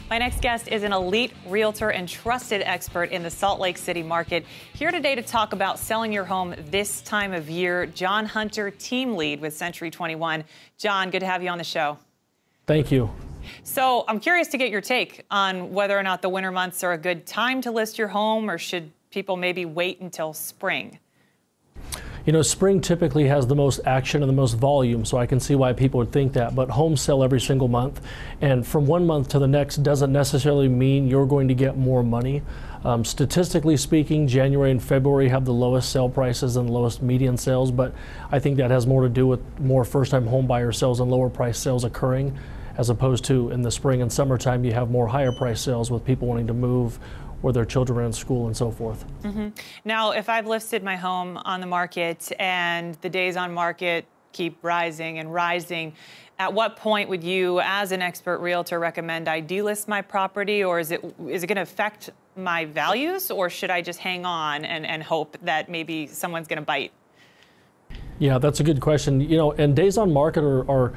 My next guest is an elite realtor and trusted expert in the Salt Lake City market. Here today to talk about selling your home this time of year, John Hunter, team lead with Century 21. John, good to have you on the show. Thank you. So I'm curious to get your take on whether or not the winter months are a good time to list your home, or should people maybe wait until spring? You know, spring typically has the most action and the most volume, so I can see why people would think that. But homes sell every single month, and from one month to the next doesn't necessarily mean you're going to get more money. Statistically speaking, January and February have the lowest sale prices and the lowest median sales, but I think that has more to do with more first-time home buyer sales and lower price sales occurring, as opposed to in the spring and summertime you have more higher price sales with people wanting to move or their children are in school and so forth. Now, if I've listed my home on the market and the days on market keep rising and rising, at what point would you, as an expert realtor, recommend I delist my property, or is it going to affect my values, or should I just hang on and hope that maybe someone's going to bite? Yeah, that's a good question. You know, and days on market are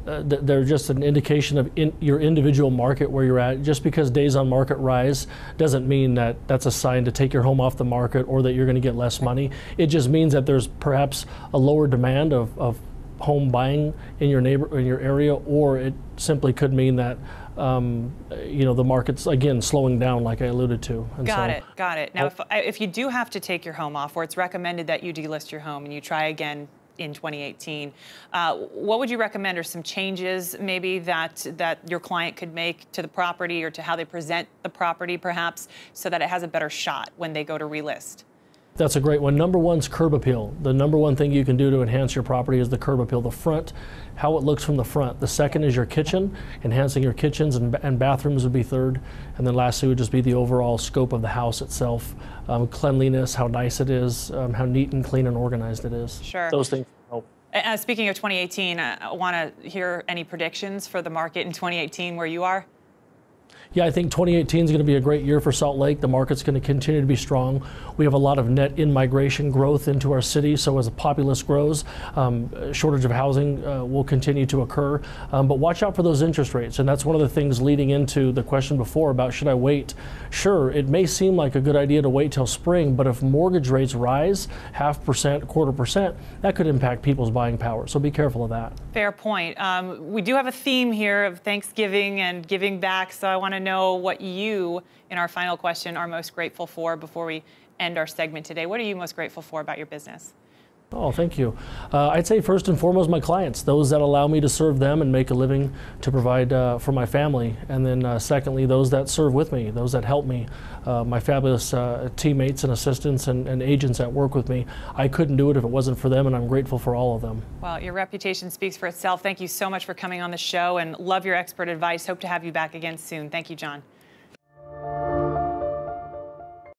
they're just an indication of your individual market where you're at. Just because days on market rise doesn't mean that that's a sign to take your home off the market or that you're going to get less money. It just means that there's perhaps a lower demand of home buying in your area, or it simply could mean that you know, the market's again slowing down, like I alluded to. And got it. Now, if you do have to take your home off, or it's recommended that you delist your home and you try again in 2018, what would you recommend are some changes maybe that your client could make to the property or to how they present the property perhaps, so that it has a better shot when they go to relist? That's a great one. Number one's curb appeal. The number one thing you can do to enhance your property is the curb appeal. The front, how it looks from the front. The second is your kitchen. Enhancing your kitchens and bathrooms would be third. And then lastly would just be the overall scope of the house itself. Cleanliness, how nice it is, how neat and clean and organized it is. Sure. Those things help. Speaking of 2018, I want to hear any predictions for the market in 2018 where you are. Yeah, I think 2018 is going to be a great year for Salt Lake. The market's going to continue to be strong. We have a lot of net in-migration growth into our city, so as the populace grows, shortage of housing will continue to occur. But watch out for those interest rates, and that's one of the things leading into the question before about should I wait? Sure, it may seem like a good idea to wait till spring, but if mortgage rates rise 0.5%, 1/4%, that could impact people's buying power, so be careful of that. Fair point. We do have a theme here of Thanksgiving and giving back, so I want to know what you, in our final question, are most grateful for before we end our segment today. What are you most grateful for about your business? Oh, thank you. I'd say first and foremost my clients, those that allow me to serve them and make a living to provide for my family. And then secondly, those that serve with me, those that help me, my fabulous teammates and assistants and agents that work with me. I couldn't do it if it wasn't for them, and I'm grateful for all of them. Well, your reputation speaks for itself. Thank you so much for coming on the show, and love your expert advice. Hope to have you back again soon. Thank you, John.